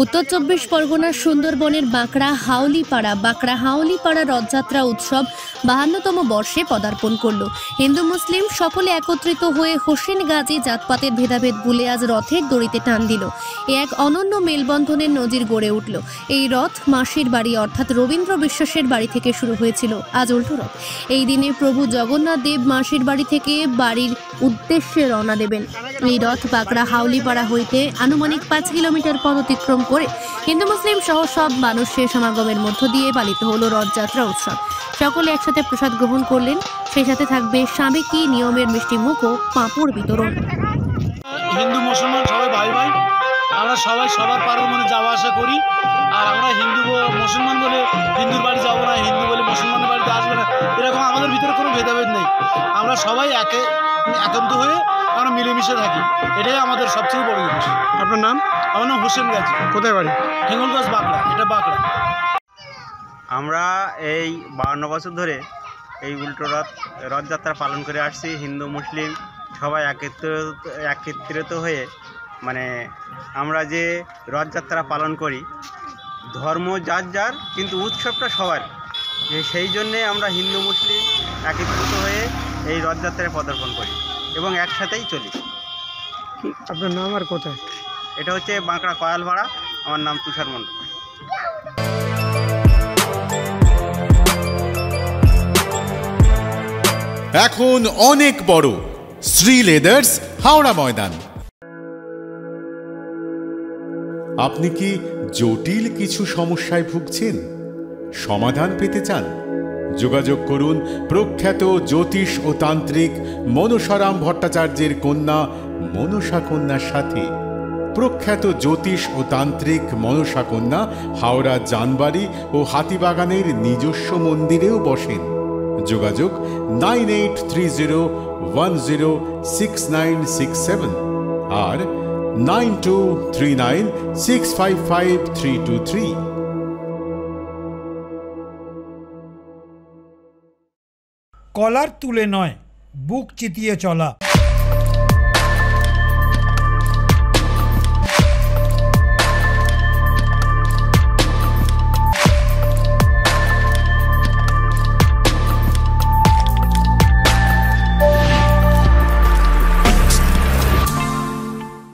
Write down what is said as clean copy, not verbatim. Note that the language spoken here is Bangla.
উত্তর চব্বিশ পরগনার সুন্দরবনের বাঁকড়া হাওলিপাড়া রথযাত্রা উৎসব 52তম বর্ষে পদার্পণ করল। হিন্দু মুসলিম সকলে একত্রিত হয়ে হোসেন গাজী জাতপাতের ভেদাভেদ ভুলে আজ রথের দড়িতে টান দিল। এ এক অনন্য মেলবন্ধনের নজির গড়ে উঠল। এই রথ মাসির বাড়ি অর্থাৎ রবীন্দ্র বিশ্বাসের বাড়ি থেকে শুরু হয়েছিল। আজ উল্টো রথ। এই দিনে প্রভু জগন্নাথ দেব মাসির বাড়ি থেকে বাড়ির উদ্দেশ্যে রওনা দেবেন। এই রথ বাঁকড়া হাওলিপাড়া হইতে আনুমানিক 5 কিলোমিটার পথ অতিক্রম করে হিন্দু মুসলিম সহ সব মানুষের সমাগমের মধ্য দিয়ে পালিত হলো রথযাত্রা উৎসব। সকলে একসাথে প্রসাদ গ্রহণ করলেন। সেই সাথে থাকবে সাবেকি নিয়মের মিষ্টি মুখ ও পাঁপড় বিতরণ। হিন্দু মুসলমান সবাই ভাই ভাই, আমরা সবাই সবার পারমাণে যাওয়া আসা করি। আর আমরা হিন্দু মুসলমান বলে হিন্দুর বাড়ি যাবো না, হিন্দু বলে মুসলমানের বাড়িতে আসবে না, এরকম আমাদের ভিতরে কোনো ভেদাভেদ নেই। আমরা সবাই একান্ত হয়ে আমরা মিলেমিশে থাকি, এটাই আমাদের সবচেয়ে বড় জিনিস। আপনার নাম? আমার নাম হোসেন গাজী। কোথায় বাড়ি? হেঙ্গলগঞ্জ, বাঁকড়া। এটা বাঁকড়া। আমরা এই 52 বছর ধরে এই উল্টো রথযাত্রা পালন করে আসছি। হিন্দু মুসলিম সবাই একত্রিত হয়ে মানে আমরা যে রথযাত্রা পালন করি, ধর্ম যার যার কিন্তু উৎসবটা সবার। সেই জন্যে আমরা হিন্দু মুসলিম একত্রিত হয়ে এই রথযাত্রায় পদার্পণ করি এবং একসাথেই চলি। আপনার নাম আর কোথায়? এটা হচ্ছে বাঁকড়া কয়ালপাড়া। আমার নাম তুষার মণ্ডল। এখন অনেক বড় শ্রী লেদার্স, হাওড়া ময়দান। আপনি কি জটিল কিছু সমস্যায় ভুগছেন? সমাধান পেতে চান? যোগাযোগ করুন প্রখ্যাত জ্যোতিষ ও তান্ত্রিক মনসারাম ভট্টাচার্যের কন্যা মনসা কন্যার সাথে। প্রখ্যাত জ্যোতিষ ও তান্ত্রিক মনসা কন্যা হাওড়া জানবাড়ি ও হাতিবাগানের নিজস্ব মন্দিরেও বসেন। যোগাযোগ 9830106967 আর 9239655323। কলার তুলে নয়, বুক চিতিয়ে চলা।